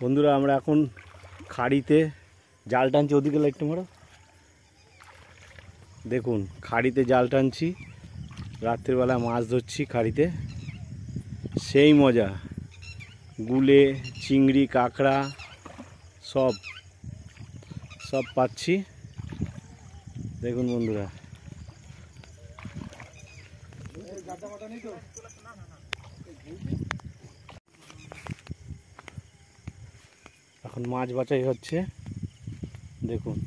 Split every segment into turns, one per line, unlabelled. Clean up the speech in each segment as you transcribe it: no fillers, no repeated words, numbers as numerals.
বন্ধুরা আমরা এখন খাড়িতে জাল টানছি। ওদিকে লাইটটা মারো। দেখুন খাড়িতে জাল টানছি, রাত্রিবেলা মাছ ধরছি খাড়িতে, সেই মজা। গুলে চিংড়ি কাঁকড়া সব পাচ্ছি। দেখুন বন্ধুরা, এখন মাছ বাছাই হচ্ছে। দেখুন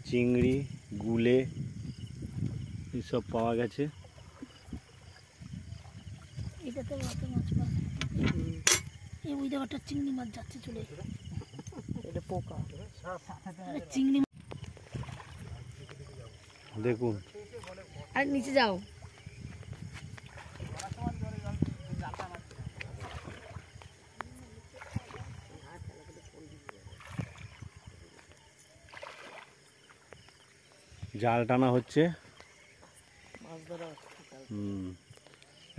চিংড়ি গুলে এসব পাওয়া গেছে।
চিংড়ি মাছ যাচ্ছে চলে, এটা পোকা চিংড়ি।
দেখুন
আর নিচে যাও।
জাল টানা হচ্ছে।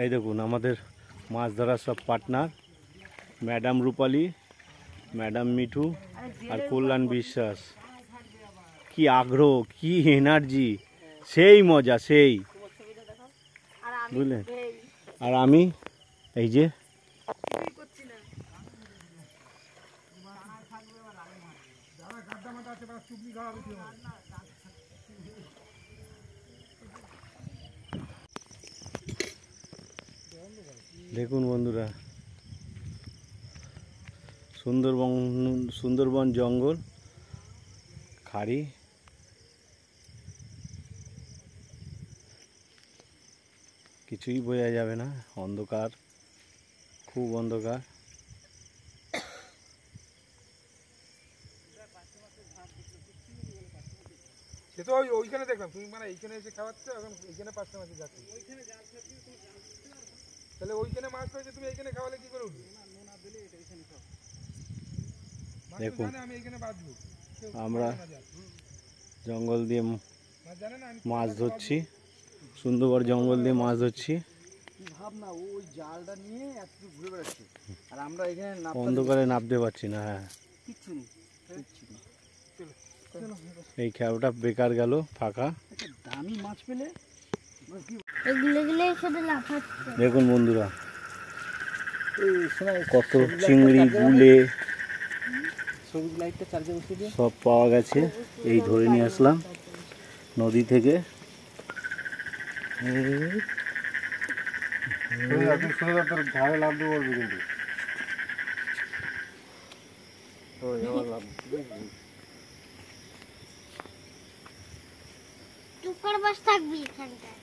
এই দেখুন আমাদের মাছ ধরার সব পার্টনার, ম্যাডাম রূপালী, ম্যাডাম মিঠু আর কল্যাণ বিশ্বাস। কি আগ্রহ, কি এনার্জি, সেই মজা, সেই বুঝলেন। আর আমি এই যে দেখুন বন্ধুরা, সুন্দরবন জঙ্গল খাড়ি, কিছুই বোঝা যাবে না, অন্ধকার, খুব অন্ধকার।
সে তো ওইখানে দেখলাম তুমি মানে এইখানে এসে খাওয়াচ্ছ, এখন এইখানে 5টা মাছ যাচ্ছে, তাহলে ওইখানে মাছ রয়েছে, তুমি এইখানে খাওয়ালে কি করে উঠবে?
দেখুন আমরা জঙ্গল দিয়ে মাছ ধরছি, সুন্দরবন জঙ্গল দিয়ে মাছ ধরছি।
ভাবনা ওই জালটা নিয়ে একটু ঘুরে বেড়াচ্ছে, আর আমরা এখানে
অন্ধকারে নামতে পারছি না। হ্যাঁ
কিচ্ছু নেই।
এই খেয়ালটা বেকার গেল, ফাঁকা।
দামি মাছ পেলে
দেখুন বন্ধুরা কত চিংড়ি গুলে সব পাওয়া গেছে। এই ধরে নিয়ে আসলাম নদী থেকে।
ঘাড়ে লাভ দিয়ে বলবি কিন্তু
চুপ করে বসে থাকবি এখানটায়।